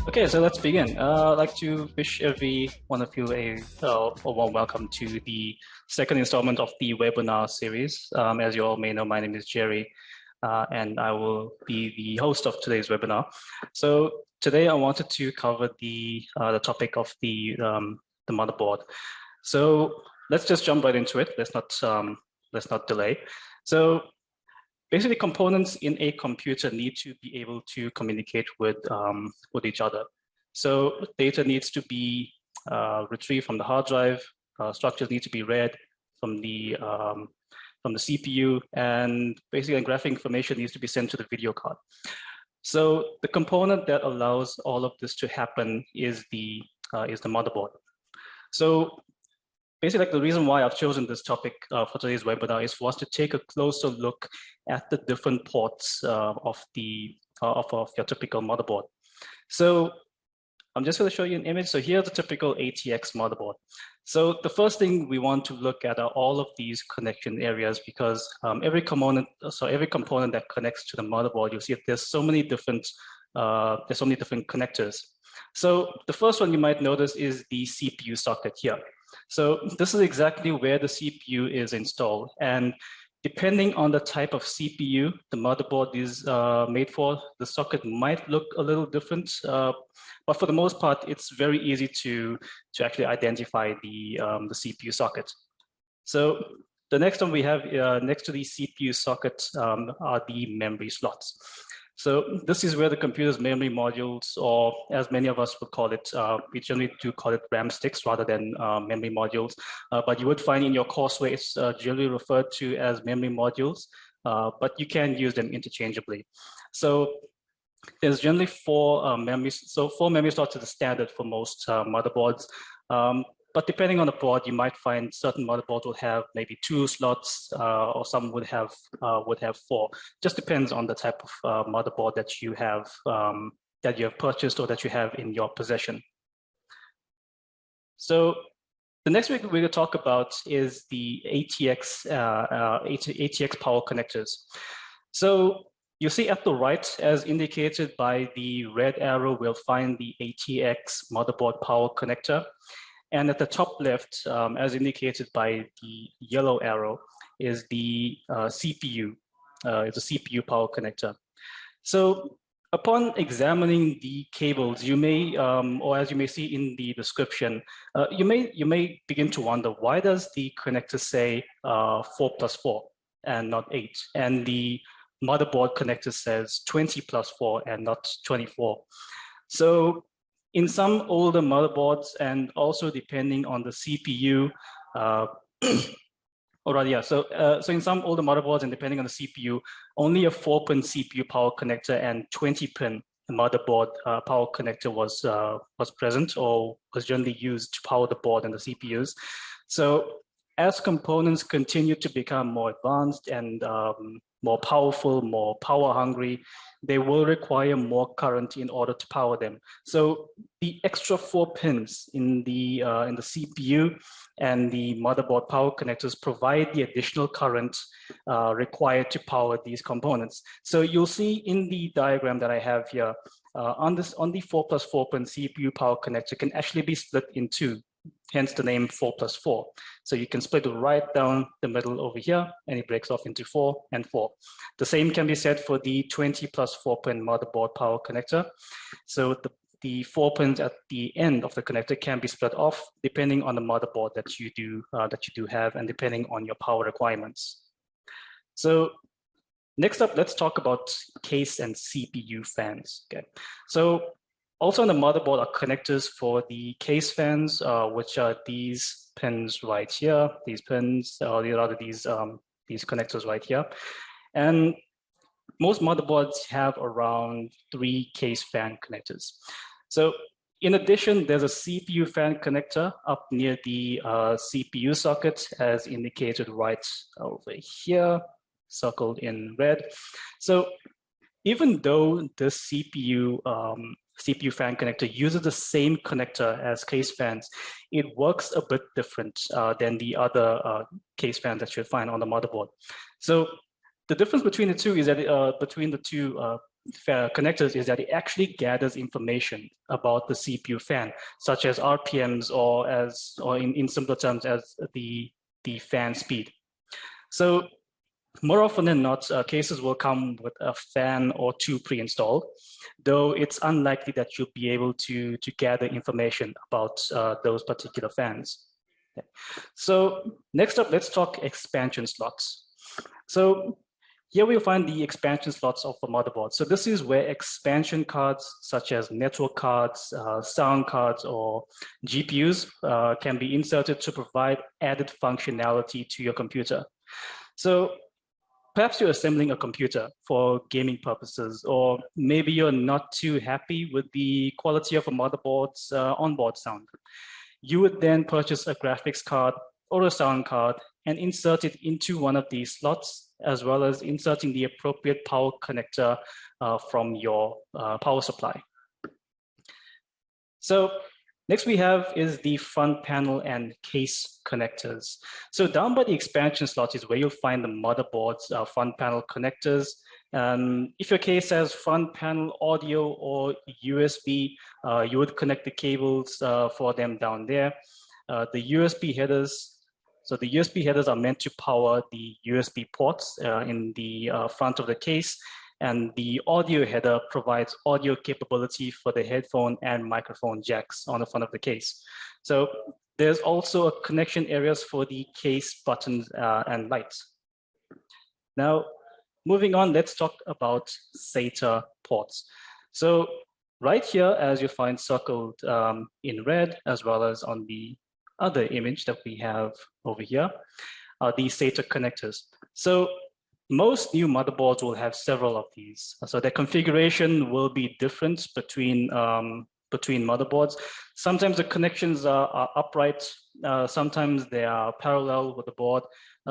Okay, so let's begin. I'd like to wish every one of you a warm welcome to the second installment of the webinar series. As you all may know, my name is Jerry, and I will be the host of today's webinar. So today I wanted to cover the topic of the motherboard. So let's just jump right into it. Let's not delay. So basically, components in a computer need to be able to communicate with each other. So data needs to be retrieved from the hard drive. Structures need to be read from the CPU, and basically, graphic information needs to be sent to the video card. So the component that allows all of this to happen is the motherboard. So basically, the reason why I've chosen this topic for today's webinar is for us to take a closer look at the different ports of your typical motherboard. So I'm just going to show you an image. So here's a typical ATX motherboard. So the first thing we want to look at are all of these connection areas, because every component that connects to the motherboard, you'll see that there's so many different connectors. So the first one you might notice is the CPU socket here. So this is exactly where the CPU is installed, and depending on the type of CPU the motherboard is made for, the socket might look a little different, but for the most part, it's very easy to actually identify the CPU socket. So the next one we have next to the CPU socket are the memory slots. So this is where the computer's memory modules, or as many of us would call it, we generally do call it RAM sticks rather than memory modules. But you would find in your courseware it's generally referred to as memory modules, but you can use them interchangeably. So there's generally four memories. So 4 memory slots is the standard for most motherboards. But depending on the board, you might find certain motherboards will have maybe 2 slots, or some would have 4. Just depends on the type of motherboard that you have purchased or that you have in your possession. So the next we're going to talk about is the ATX power connectors. So you see at the right, as indicated by the red arrow, we'll find the ATX motherboard power connector. And at the top left, as indicated by the yellow arrow, is the CPU. It's a CPU power connector. So upon examining the cables, you may, or as you may see in the description, you may begin to wonder, why does the connector say 4+4 and not 8? And the motherboard connector says 20+4 and not 24. So in some older motherboards, and also depending on the CPU, so in some older motherboards and depending on the CPU, only a 4-pin CPU power connector and 20-pin motherboard power connector was present, or was generally used to power the board and the CPUs. So as components continue to become more advanced and more powerful, more power hungry, they will require more current in order to power them. So the extra 4 pins in the CPU and the motherboard power connectors provide the additional current required to power these components. So you'll see in the diagram that I have here, on the 4+4 pin CPU power connector can actually be split in 2. Hence the name 4+4. So you can split it right down the middle over here, and it breaks off into 4 and 4. The same can be said for the 20+4 pin motherboard power connector. So the 4 pins at the end of the connector can be split off depending on the motherboard that you do have, and depending on your power requirements. So next up, let's talk about case and CPU fans. Okay, so also on the motherboard are connectors for the case fans, which are these pins right here. These pins, these connectors right here, and most motherboards have around 3 case fan connectors. So in addition, there's a CPU fan connector up near the CPU socket, as indicated right over here, circled in red. So even though this CPU fan connector uses the same connector as case fans, it works a bit different than the other case fans that you'll find on the motherboard. So the difference between the two is that between the two connectors is that it actually gathers information about the CPU fan, such as RPMs or in simpler terms as the fan speed. So more often than not, cases will come with a fan or two pre-installed, though it's unlikely that you'll be able to gather information about those particular fans. Okay. So next up, let's talk expansion slots. So here we'll find the expansion slots of a motherboard. So this is where expansion cards, such as network cards, sound cards, or GPUs can be inserted to provide added functionality to your computer. So perhaps you're assembling a computer for gaming purposes, or maybe you're not too happy with the quality of a motherboard's onboard sound. You would then purchase a graphics card or a sound card and insert it into one of these slots, as well as inserting the appropriate power connector from your power supply. So next we have is the front panel and case connectors. So down by the expansion slot is where you'll find the motherboard's front panel connectors. If your case has front panel audio or USB, you would connect the cables for them down there. The USB headers, so the USB headers are meant to power the USB ports in the front of the case, and the audio header provides audio capability for the headphone and microphone jacks on the front of the case. So there's also a connection areas for the case buttons and lights. Now, moving on, let's talk about SATA ports. So right here, as you find circled in red, as well as on the other image that we have over here, are the SATA connectors. So most new motherboards will have several of these. So their configuration will be different between motherboards. Sometimes the connections are upright, sometimes they are parallel with the board.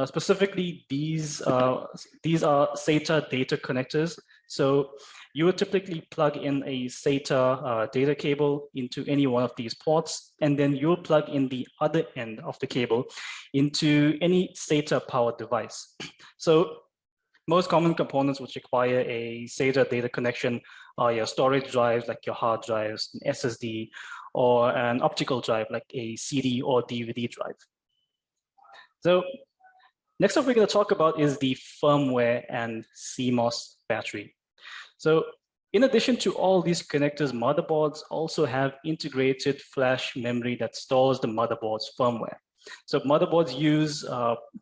Specifically, these are SATA data connectors. So you would typically plug in a SATA data cable into any one of these ports, and then you'll plug in the other end of the cable into any SATA powered device. So most common components which require a SATA data connection are your storage drives, like your hard drives, an SSD, or an optical drive, like a CD or DVD drive. So next up we're going to talk about is the firmware and CMOS battery. So in addition to all these connectors, motherboards also have integrated flash memory that stores the motherboard's firmware. So motherboards use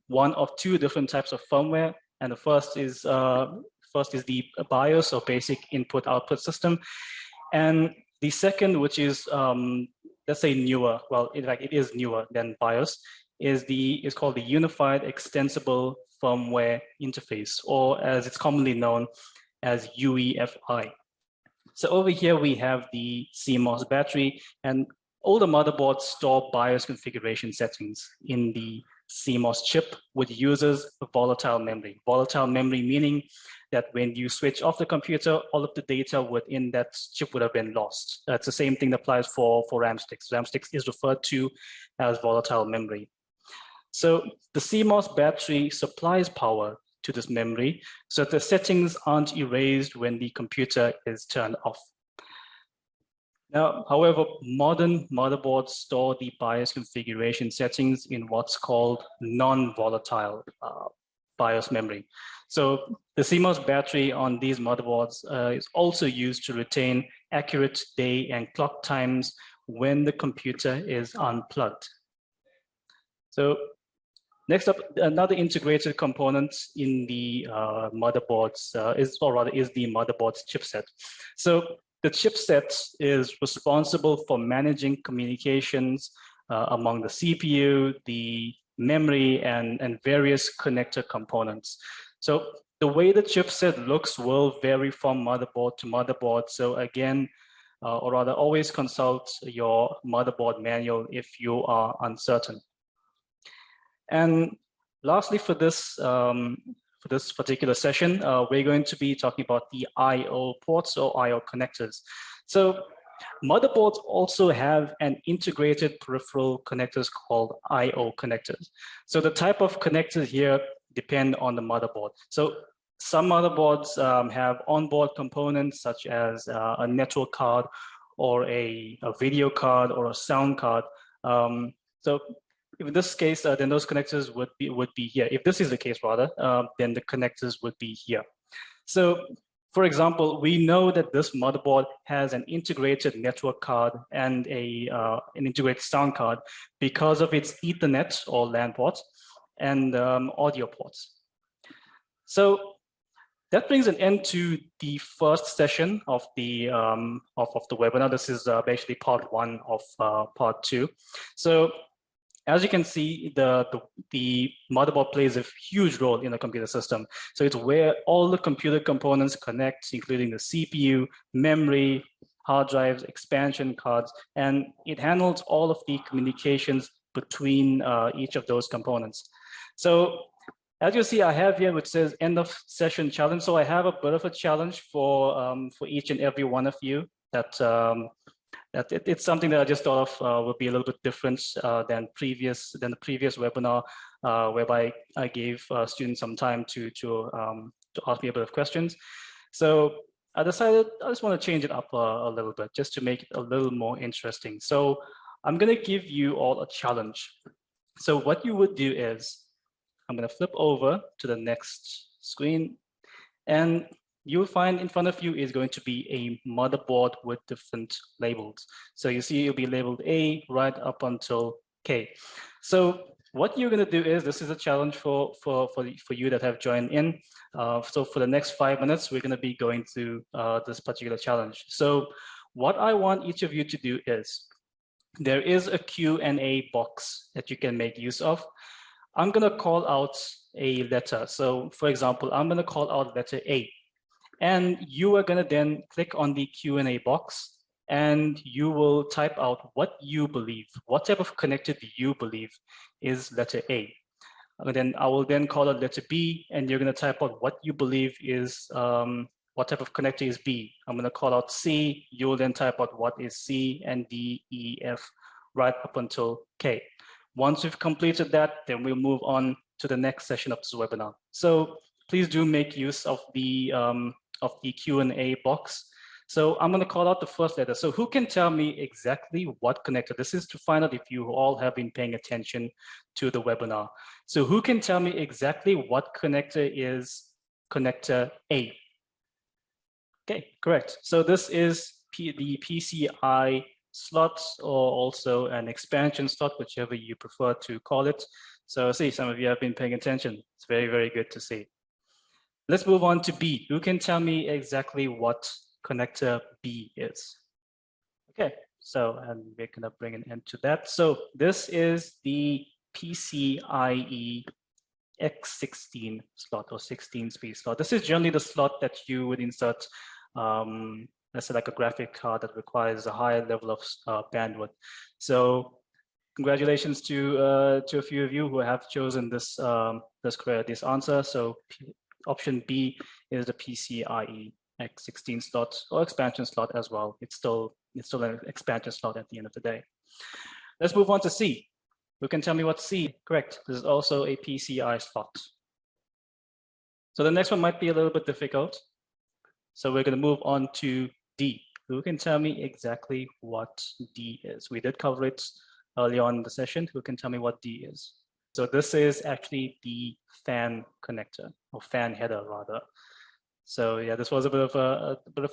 one of two different types of firmware, and the first is the BIOS, or basic input-output system, and the second, which is let's say newer, well, in fact it is newer than BIOS, is called the Unified Extensible Firmware Interface, or as it's commonly known as UEFI. So over here we have the CMOS battery, and all the motherboards store BIOS configuration settings in the CMOS chip, which uses volatile memory. Volatile memory meaning that when you switch off the computer, all of the data within that chip would have been lost. That's the same thing that applies for RAM sticks. RAM sticks is referred to as volatile memory. So the CMOS battery supplies power to this memory, so that the settings aren't erased when the computer is turned off. Now, however, modern motherboards store the BIOS configuration settings in what's called non-volatile BIOS memory. So the CMOS battery on these motherboards is also used to retain accurate day and clock times when the computer is unplugged. So next up, another integrated component in the motherboards is the motherboard's chipset. So the chipset is responsible for managing communications among the CPU, the memory, and various connector components. So the way the chipset looks will vary from motherboard to motherboard. So again, or rather always consult your motherboard manual if you are uncertain. And lastly, for this particular session, we're going to be talking about the I/O ports, or I/O connectors. So motherboards also have an integrated peripheral connectors called I/O connectors. So the type of connectors here depend on the motherboard. So Some motherboards have onboard components such as a network card or a video card or a sound card. So in this case, then those connectors would be here. If this is the case, rather, then the connectors would be here. So, for example, we know that this motherboard has an integrated network card and an integrated sound card because of its Ethernet or LAN ports and audio ports. So that brings an end to the first session of the webinar. This is basically part one of part two. So as you can see, the motherboard plays a huge role in a computer system. So it's where all the computer components connect, including the CPU, memory, hard drives, expansion cards, and it handles all of the communications between each of those components. So as you see, I have here which says end of session challenge. So I have a bit of a challenge for each and every one of you that it's something that I just thought of would be a little bit different than the previous webinar, whereby I gave students some time to ask me a bit of questions. So I decided I just want to change it up a little bit just to make it a little more interesting. So I'm going to give you all a challenge. So what you would do is I'm going to flip over to the next screen, and you'll find in front of you is going to be a motherboard with different labels. So you see it'll be labeled A right up until K. So what you're going to do is, this is a challenge for you that have joined in. So for the next 5 minutes, we're going to be going through this particular challenge. So what I want each of you to do is, there is a Q&A box that you can make use of. I'm going to call out a letter. So for example, I'm going to call out letter A. And you are going to then click on the Q&A box and you will type out what you believe, what type of connector do you believe is letter A. And then I will then call out letter B, and you're going to type out what you believe is, what type of connector is B. I'm going to call out C, you will then type out what is C, and D, E, F, right up until K. Once we've completed that, then we'll move on to the next session of this webinar. So please do make use of the Q&A box. So I'm going to call out the first letter. So who can tell me exactly what connector? This is to find out if you all have been paying attention to the webinar. So who can tell me exactly what connector is connector A? Okay, correct. So this is the PCI slot, or also an expansion slot, whichever you prefer to call it. So see, some of you have been paying attention. It's very, very good to see. Let's move on to B. Who can tell me exactly what connector B is? Okay, so, and we're gonna bring an end to that. So this is the PCIe X16 slot, or 16-speed slot. This is generally the slot that you would insert, let's say like a graphic card that requires a higher level of bandwidth. So congratulations to a few of you who have chosen this this answer. So option B is the PCIe X16 slot, or expansion slot as well. It's still an expansion slot at the end of the day. Let's move on to C. Who can tell me what C? Correct. This is also a PCI slot. So the next one might be a little bit difficult. So we're going to move on to D. Who can tell me exactly what D is? We did cover it early on in the session. Who can tell me what D is? So this is actually the fan connector, or fan header rather. So yeah, this was a bit of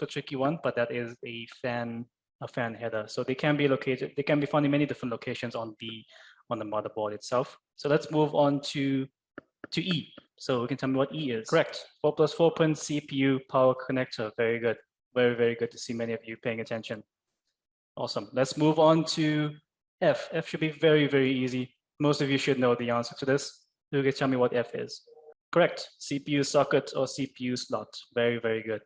a tricky one, but that is a fan header. So they can be located, they can be found in many different locations on the motherboard itself. So let's move on to E. So you can tell me what E is. Correct. 4+4 pin CPU power connector. Very good. Very, very good to see many of you paying attention. Awesome. Let's move on to F. F should be very, very easy. Most of you should know the answer to this. Who can tell me what F is? Correct. CPU socket or CPU slot. Very, very good.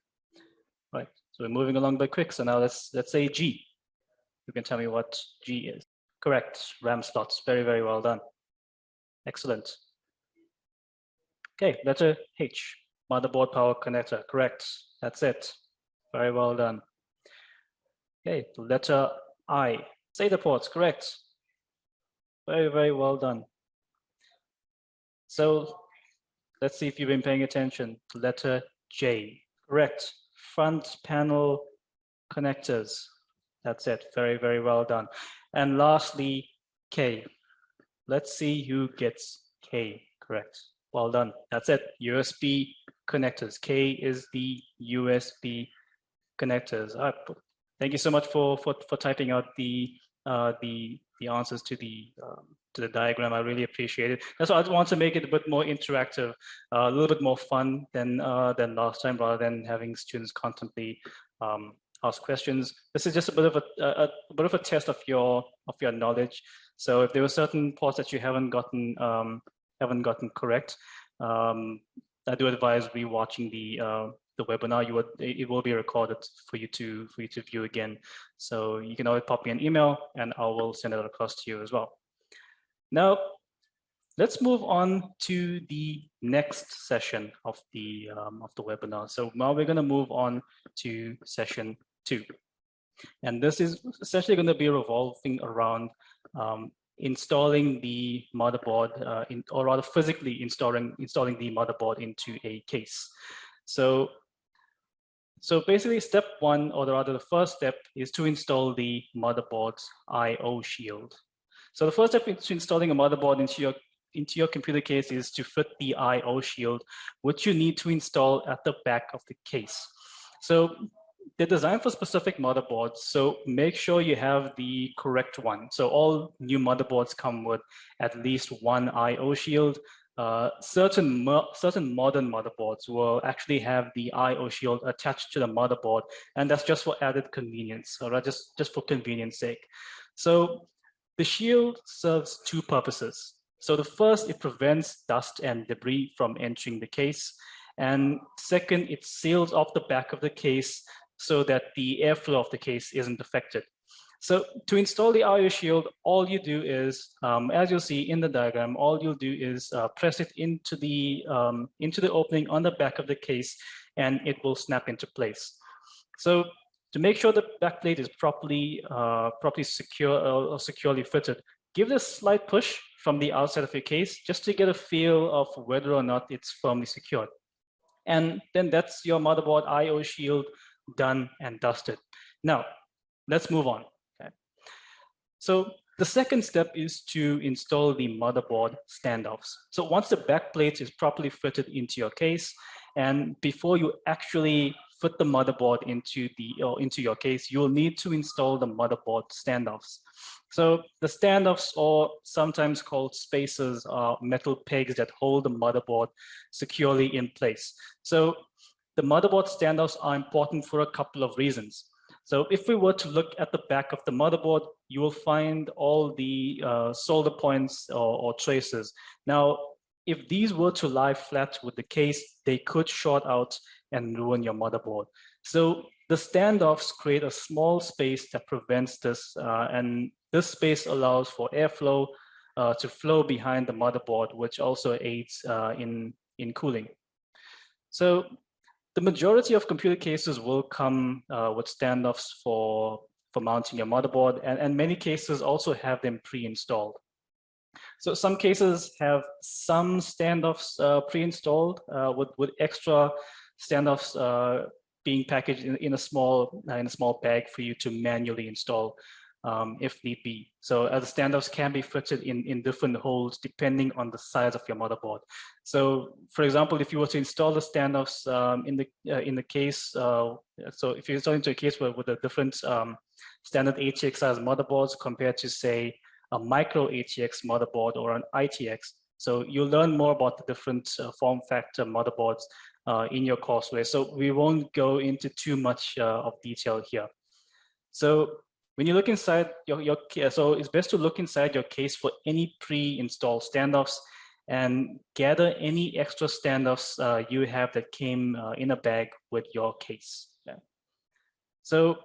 Right. So we're moving along by quick. So now let's say G. You can tell me what G is. Correct. RAM slots. Very, very well done. Excellent. Okay, letter H. Motherboard power connector. Correct. That's it. Very well done. Okay, letter I. SATA ports. Correct. Very, very well done. So Let's see if you've been paying attention. Letter J, correct. Front panel connectors. That's it. Very, very well done. And lastly, K. Let's see who gets K correct. Well done. That's it. USB connectors. K is the USB connectors. Thank you so much for typing out the answers to the diagram. I really appreciate it. That's why I want to make it a bit more interactive, a little bit more fun than last time, rather than having students constantly ask questions. This is just a bit of a test of your knowledge. So if there were certain parts that you haven't gotten correct, I do advise rewatching the webinar. It will be recorded for you to view again. So you can always pop me an email and I will send it across to you as well. Now, let's move on to the next session of the webinar. So now we're going to move on to session 2, and this is essentially going to be revolving around installing the motherboard, or rather physically installing the motherboard into a case. So basically, step 1, or rather the first step, is to install the motherboard's I/O shield. So the first step into installing a motherboard into your computer case is to fit the I/O shield, which you need to install at the back of the case. So they're designed for specific motherboards, so make sure you have the correct one. So all new motherboards come with at least one I/O shield. Certain modern motherboards will actually have the I/O shield attached to the motherboard, and that's just for added convenience, or just for convenience sake. So the shield serves 2 purposes. So the first, it prevents dust and debris from entering the case, and second, it seals off the back of the case so that the airflow of the case isn't affected. So to install the I/O shield, all you do is, as you'll see in the diagram, all you'll do is press it into the opening on the back of the case, and it will snap into place. So to make sure the backplate is properly secure or securely fitted, give it a slight push from the outside of your case just to get a feel of whether or not it's firmly secured. And then that's your motherboard I/O shield done and dusted. Now, let's move on. Okay. So the second step is to install the motherboard standoffs. So once the backplate is properly fitted into your case, and before you actually fit the motherboard into your case, you'll need to install the motherboard standoffs. So the standoffs, or sometimes called spacers, are metal pegs that hold the motherboard securely in place. So the motherboard standoffs are important for a couple of reasons. So if we were to look at the back of the motherboard, you will find all the solder points or traces. Now, if these were to lie flat with the case, they could short out and ruin your motherboard. So the standoffs create a small space that prevents this, and this space allows for airflow to flow behind the motherboard, which also aids in cooling. So the majority of computer cases will come with standoffs for mounting your motherboard, and many cases also have them pre-installed. So some cases have some standoffs pre-installed with extra standoffs being packaged in a small bag for you to manually install if need be. So the standoffs can be fitted in different holes depending on the size of your motherboard. So for example, if you were to install the standoffs in the case, so if you're installing into a case with a different standard ATX size motherboards compared to, say, a micro ATX motherboard or an ITX. So you'll learn more about the different form factor motherboards in your courseware. So we won't go into too much of detail here. So when you look inside so it's best to look inside your case for any pre-installed standoffs and gather any extra standoffs you have that came in a bag with your case. Okay. So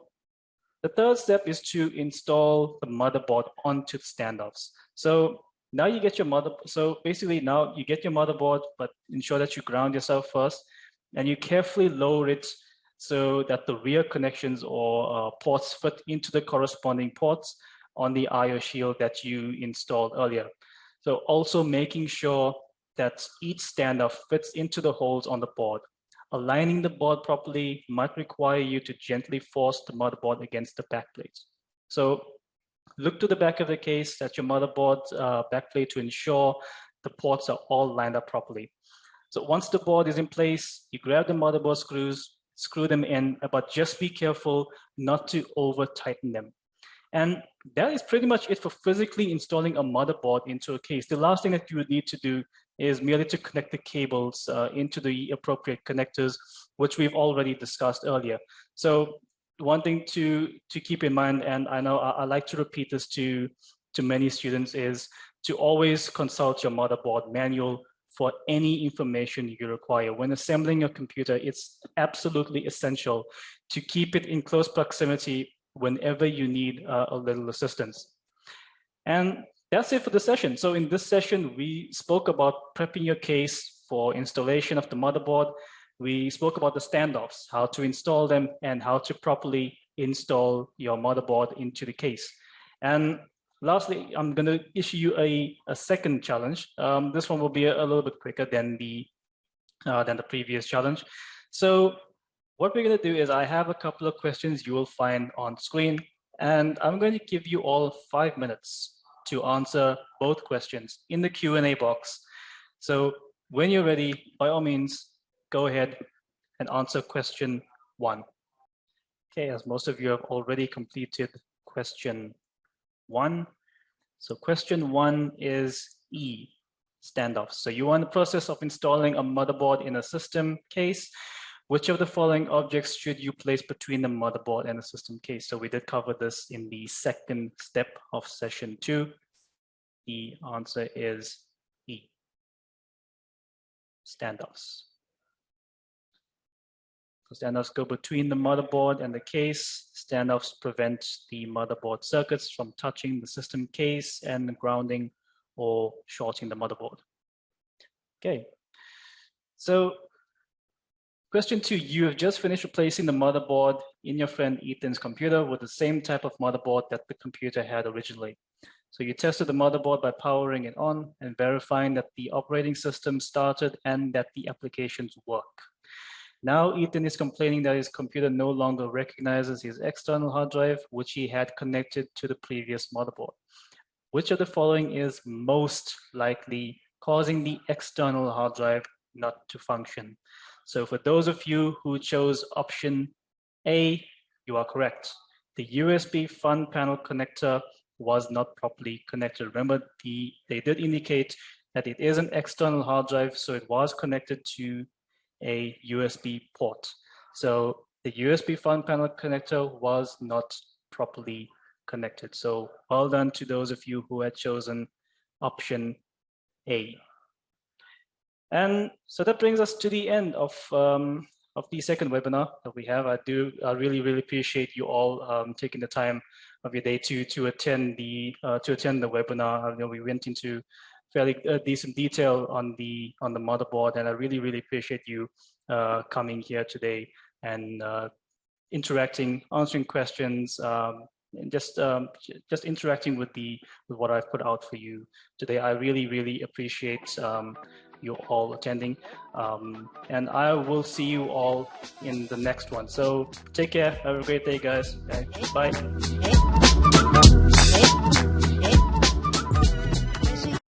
the third step is to install the motherboard onto the standoffs. So now you get your so basically now you get your motherboard, but ensure that you ground yourself first, and you carefully lower it so that the rear connections or ports fit into the corresponding ports on the I/O shield that you installed earlier. So also making sure that each standoff fits into the holes on the board. Aligning the board properly might require you to gently force the motherboard against the backplate. So look to the back of the case at your motherboard backplate to ensure the ports are all lined up properly. So once the board is in place, you grab the motherboard screws, screw them in, but just be careful not to over tighten them. And that is pretty much it for physically installing a motherboard into a case. The last thing that you would need to do is merely to connect the cables into the appropriate connectors, which we've already discussed earlier. So one thing to keep in mind, and I know I like to repeat this to many students, is to always consult your motherboard manual for any information you require. When assembling your computer, it's absolutely essential to keep it in close proximity whenever you need a little assistance. And that's it for the session. So in this session, we spoke about prepping your case for installation of the motherboard. We spoke about the standoffs, how to install them, and how to properly install your motherboard into the case. And lastly, I'm going to issue you a second challenge. This one will be a little bit quicker than the previous challenge. So what we're going to do is I have a couple of questions you will find on screen, and I'm going to give you all 5 minutes to answer both questions in the Q&A box. So when you're ready, by all means, go ahead and answer question 1. Okay, as most of you have already completed question 1. So question 1 is E, standoffs. So you are in the process of installing a motherboard in a system case. Which of the following objects should you place between the motherboard and the system case? So we did cover this in the second step of session 2. The answer is E, standoffs. So standoffs go between the motherboard and the case. Standoffs prevent the motherboard circuits from touching the system case and grounding or shorting the motherboard. Okay, so question 2, you have just finished replacing the motherboard in your friend Ethan's computer with the same type of motherboard that the computer had originally. So you tested the motherboard by powering it on and verifying that the operating system started and that the applications work. Now Ethan is complaining that his computer no longer recognizes his external hard drive, which he had connected to the previous motherboard. Which of the following is most likely causing the external hard drive not to function? So for those of you who chose option A, you are correct. The USB front panel connector was not properly connected. Remember, they did indicate that it is an external hard drive, so it was connected to a USB port. So the USB front panel connector was not properly connected. So well done to those of you who had chosen option A. And so that brings us to the end of the second webinar that we have. I really appreciate you all taking the time of your day to attend the webinar. I know we went into fairly decent detail on the motherboard, and I really appreciate you coming here today and interacting, answering questions, and just interacting with what I've put out for you today. I really appreciate you all attending, and I will see you all in the next one. So take care, have a great day, guys. Okay, bye.